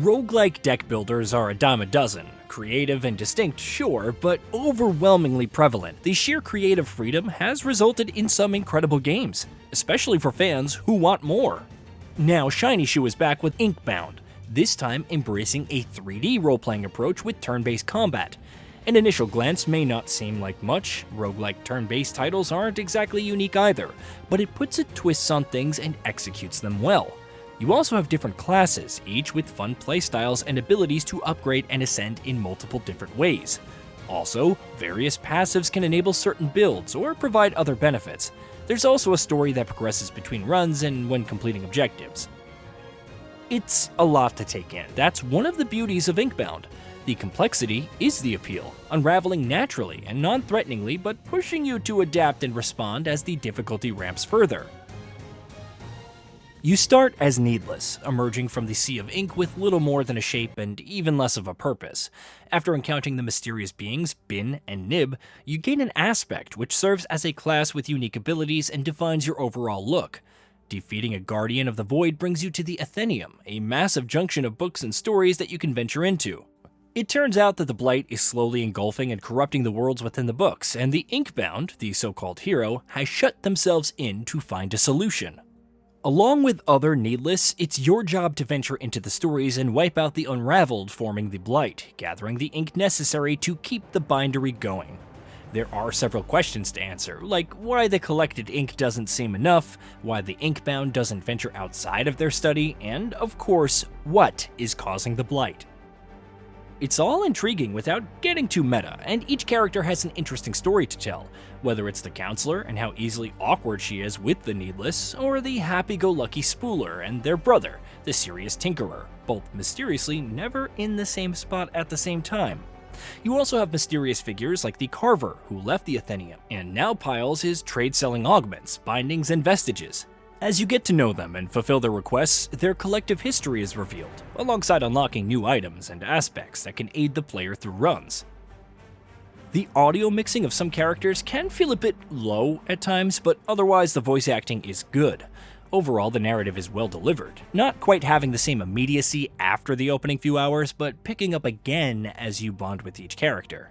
Roguelike deck builders are a dime a dozen. Creative and distinct, sure, but overwhelmingly prevalent. The sheer creative freedom has resulted in some incredible games, especially for fans who want more. Now, Shiny Shoe is back with Inkbound, this time embracing a 3D role-playing approach with turn-based combat. An initial glance may not seem like much, roguelike turn-based titles aren't exactly unique either, but it puts a twist on things and executes them well. You also have different classes, each with fun playstyles and abilities to upgrade and ascend in multiple different ways. Also, various passives can enable certain builds or provide other benefits. There's also a story that progresses between runs and when completing objectives. It's a lot to take in. That's one of the beauties of Inkbound. The complexity is the appeal, unraveling naturally and non-threateningly, but pushing you to adapt and respond as the difficulty ramps further. You start as Needless, emerging from the sea of ink with little more than a shape and even less of a purpose. After encountering the mysterious beings, Bin and Nib, you gain an aspect which serves as a class with unique abilities and defines your overall look. Defeating a Guardian of the Void brings you to the Athenaeum, a massive junction of books and stories that you can venture into. It turns out that the Blight is slowly engulfing and corrupting the worlds within the books, and the Inkbound, the so-called hero, has shut themselves in to find a solution. Along with other Needless, it's your job to venture into the stories and wipe out the Unraveled, forming the Blight, gathering the ink necessary to keep the bindery going. There are several questions to answer, like why the collected ink doesn't seem enough, why the Inkbound doesn't venture outside of their study, and of course, what is causing the Blight. It's all intriguing without getting too meta, and each character has an interesting story to tell, whether it's the counselor and how easily awkward she is with the Needless, or the happy-go-lucky Spooler and their brother, the serious Tinkerer, both mysteriously never in the same spot at the same time. You also have mysterious figures like the Carver, who left the Athenaeum, and now piles his trade-selling augments, bindings, and vestiges. As you get to know them and fulfill their requests, their collective history is revealed, alongside unlocking new items and aspects that can aid the player through runs. The audio mixing of some characters can feel a bit low at times, but otherwise the voice acting is good. Overall, the narrative is well delivered, not quite having the same immediacy after the opening few hours, but picking up again as you bond with each character.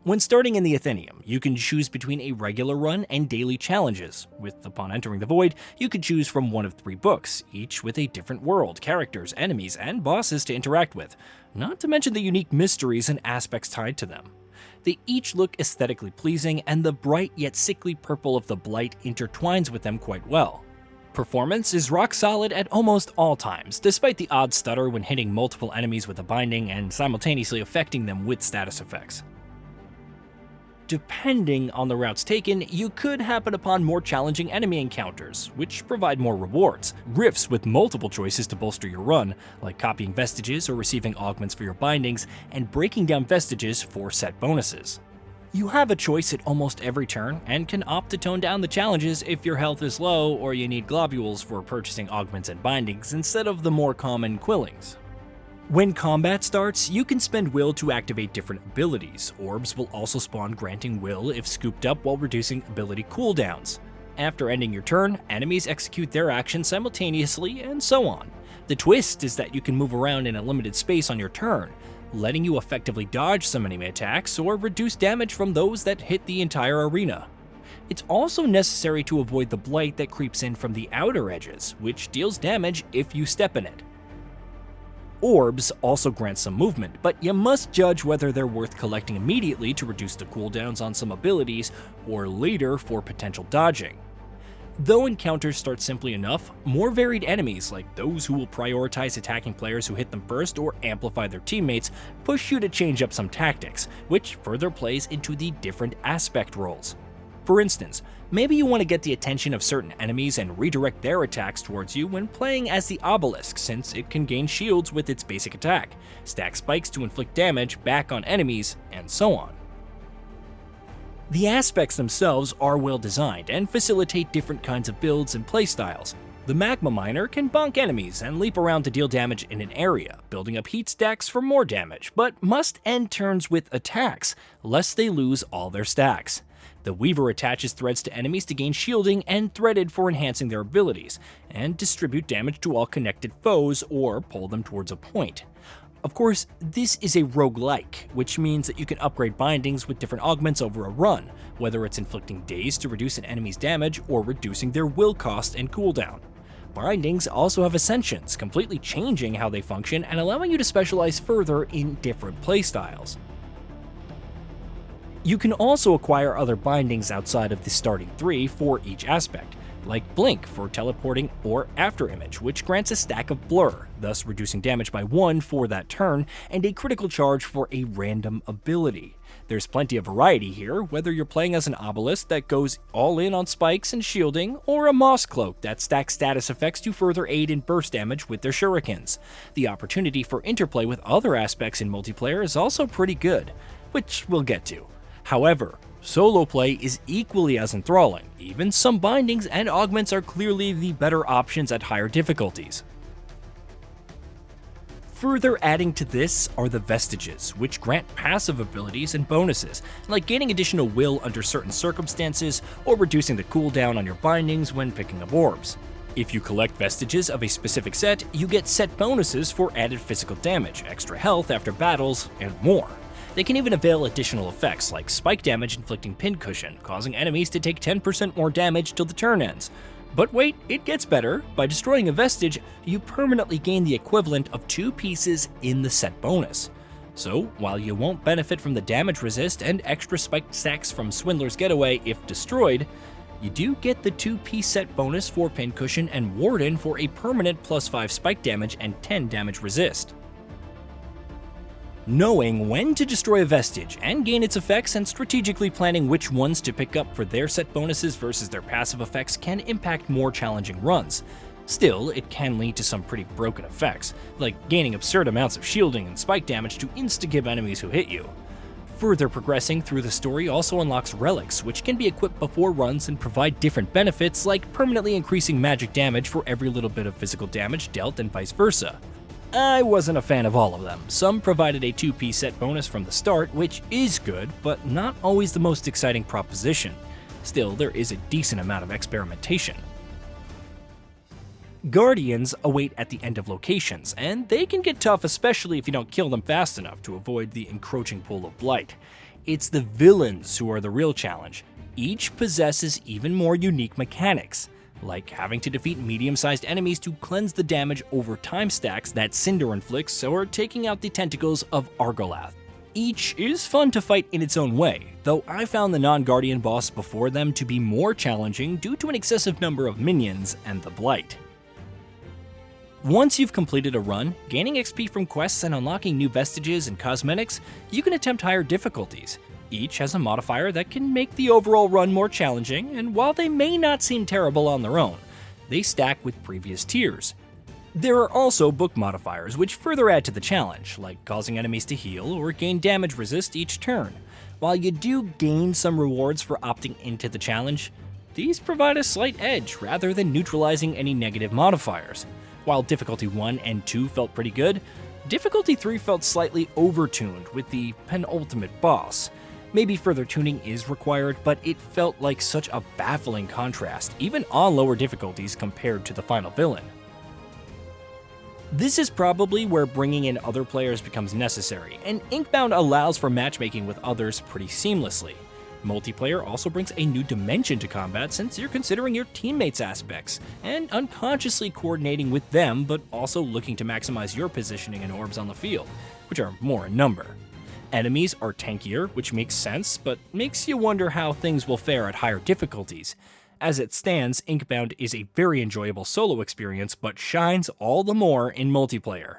When starting in the Athenaeum, you can choose between a regular run and daily challenges. Upon entering the Void, you can choose from one of 3 books, each with a different world, characters, enemies, and bosses to interact with, not to mention the unique mysteries and aspects tied to them. They each look aesthetically pleasing, and the bright yet sickly purple of the Blight intertwines with them quite well. Performance is rock solid at almost all times, despite the odd stutter when hitting multiple enemies with a binding and simultaneously affecting them with status effects. Depending on the routes taken, you could happen upon more challenging enemy encounters, which provide more rewards, rifts with multiple choices to bolster your run, like copying vestiges or receiving augments for your bindings, and breaking down vestiges for set bonuses. You have a choice at almost every turn, and can opt to tone down the challenges if your health is low or you need globules for purchasing augments and bindings instead of the more common quillings. When combat starts, you can spend will to activate different abilities. Orbs will also spawn granting will if scooped up while reducing ability cooldowns. After ending your turn, enemies execute their actions simultaneously, and so on. The twist is that you can move around in a limited space on your turn, letting you effectively dodge some enemy attacks or reduce damage from those that hit the entire arena. It's also necessary to avoid the Blight that creeps in from the outer edges, which deals damage if you step in it. Orbs also grant some movement, but you must judge whether they're worth collecting immediately to reduce the cooldowns on some abilities, or later for potential dodging. Though encounters start simply enough, more varied enemies, like those who will prioritize attacking players who hit them first or amplify their teammates, push you to change up some tactics, which further plays into the different aspect roles. For instance, maybe you want to get the attention of certain enemies and redirect their attacks towards you when playing as the Obelisk, since it can gain shields with its basic attack, stack spikes to inflict damage back on enemies, and so on. The aspects themselves are well designed and facilitate different kinds of builds and playstyles. The Magma Miner can bonk enemies and leap around to deal damage in an area, building up heat stacks for more damage, but must end turns with attacks, lest they lose all their stacks. The Weaver attaches threads to enemies to gain shielding and Threaded for enhancing their abilities, and distribute damage to all connected foes or pull them towards a point. Of course, this is a roguelike, which means that you can upgrade bindings with different augments over a run, whether it's inflicting daze to reduce an enemy's damage or reducing their will cost and cooldown. Bindings also have ascensions, completely changing how they function and allowing you to specialize further in different playstyles. You can also acquire other bindings outside of the starting 3 for each aspect, like Blink for teleporting or Afterimage, which grants a stack of Blur, thus reducing damage by 1 for that turn, and a critical charge for a random ability. There's plenty of variety here, whether you're playing as an Obelisk that goes all in on spikes and shielding, or a Moss Cloak that stacks status effects to further aid in burst damage with their shurikens. The opportunity for interplay with other aspects in multiplayer is also pretty good, which we'll get to. However, solo play is equally as enthralling. Even some bindings and augments are clearly the better options at higher difficulties. Further adding to this are the Vestiges, which grant passive abilities and bonuses, like gaining additional will under certain circumstances or reducing the cooldown on your bindings when picking up orbs. If you collect Vestiges of a specific set, you get set bonuses for added physical damage, extra health after battles, and more. They can even avail additional effects like spike damage inflicting pincushion, causing enemies to take 10% more damage till the turn ends. But wait, it gets better. By destroying a Vestige, you permanently gain the equivalent of 2 pieces in the set bonus. So, while you won't benefit from the damage resist and extra spike stacks from Swindler's Getaway if destroyed, you do get the 2-piece set bonus for Pincushion and Warden for a permanent +5 spike damage and 10 damage resist. Knowing when to destroy a Vestige and gain its effects and strategically planning which ones to pick up for their set bonuses versus their passive effects can impact more challenging runs. Still, it can lead to some pretty broken effects, like gaining absurd amounts of shielding and spike damage to insta-gib enemies who hit you. Further progressing through the story also unlocks relics, which can be equipped before runs and provide different benefits like permanently increasing magic damage for every little bit of physical damage dealt and vice versa. I wasn't a fan of all of them. Some provided a 2-piece set bonus from the start, which is good, but not always the most exciting proposition. Still, there is a decent amount of experimentation. Guardians await at the end of locations, and they can get tough especially if you don't kill them fast enough to avoid the encroaching pool of Blight. It's the villains who are the real challenge. Each possesses even more unique mechanics, like having to defeat medium-sized enemies to cleanse the damage over time stacks that Cinder inflicts, or taking out the tentacles of Argolath. Each is fun to fight in its own way, though I found the non-Guardian boss before them to be more challenging due to an excessive number of minions and the Blight. Once you've completed a run, gaining XP from quests and unlocking new Vestiges and cosmetics, you can attempt higher difficulties. Each has a modifier that can make the overall run more challenging, and while they may not seem terrible on their own, they stack with previous tiers. There are also book modifiers which further add to the challenge, like causing enemies to heal or gain damage resist each turn. While you do gain some rewards for opting into the challenge, these provide a slight edge rather than neutralizing any negative modifiers. While difficulty 1 and 2 felt pretty good, difficulty 3 felt slightly overtuned with the penultimate boss. Maybe further tuning is required, but it felt like such a baffling contrast, even on lower difficulties compared to the final villain. This is probably where bringing in other players becomes necessary, and Inkbound allows for matchmaking with others pretty seamlessly. Multiplayer also brings a new dimension to combat since you're considering your teammates' aspects, and unconsciously coordinating with them, but also looking to maximize your positioning and orbs on the field, which are more in number. Enemies are tankier, which makes sense, but makes you wonder how things will fare at higher difficulties. As it stands, Inkbound is a very enjoyable solo experience, but shines all the more in multiplayer.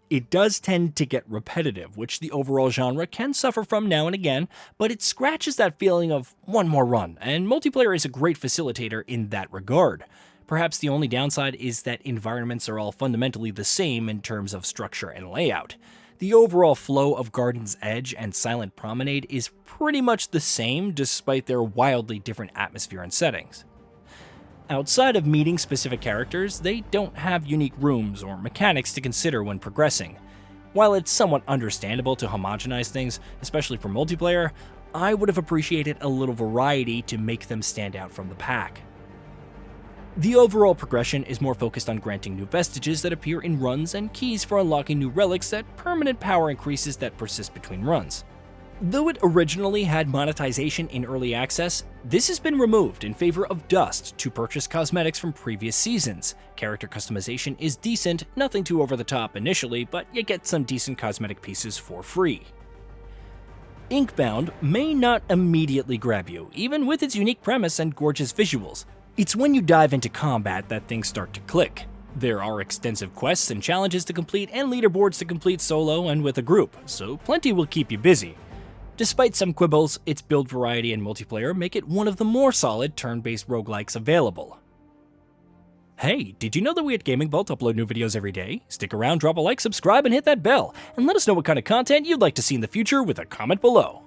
It does tend to get repetitive, which the overall genre can suffer from now and again, but it scratches that feeling of one more run, and multiplayer is a great facilitator in that regard. Perhaps the only downside is that environments are all fundamentally the same in terms of structure and layout. The overall flow of Garden's Edge and Silent Promenade is pretty much the same despite their wildly different atmosphere and settings. Outside of meeting specific characters, they don't have unique rooms or mechanics to consider when progressing. While it's somewhat understandable to homogenize things, especially for multiplayer, I would have appreciated a little variety to make them stand out from the pack. The overall progression is more focused on granting new vestiges that appear in runs and keys for unlocking new relics that permanent power increases that persist between runs. Though it originally had monetization in early access, this has been removed in favor of dust to purchase cosmetics from previous seasons. Character customization is decent, nothing too over the top initially, but you get some decent cosmetic pieces for free. Inkbound may not immediately grab you, even with its unique premise and gorgeous visuals. It's when you dive into combat that things start to click. There are extensive quests and challenges to complete and leaderboards to complete solo and with a group, so plenty will keep you busy. Despite some quibbles, its build variety and multiplayer make it one of the more solid turn-based roguelikes available. Hey, did you know that we at Gaming Vault upload new videos every day? Stick around, drop a like, subscribe, and hit that bell, and let us know what kind of content you'd like to see in the future with a comment below.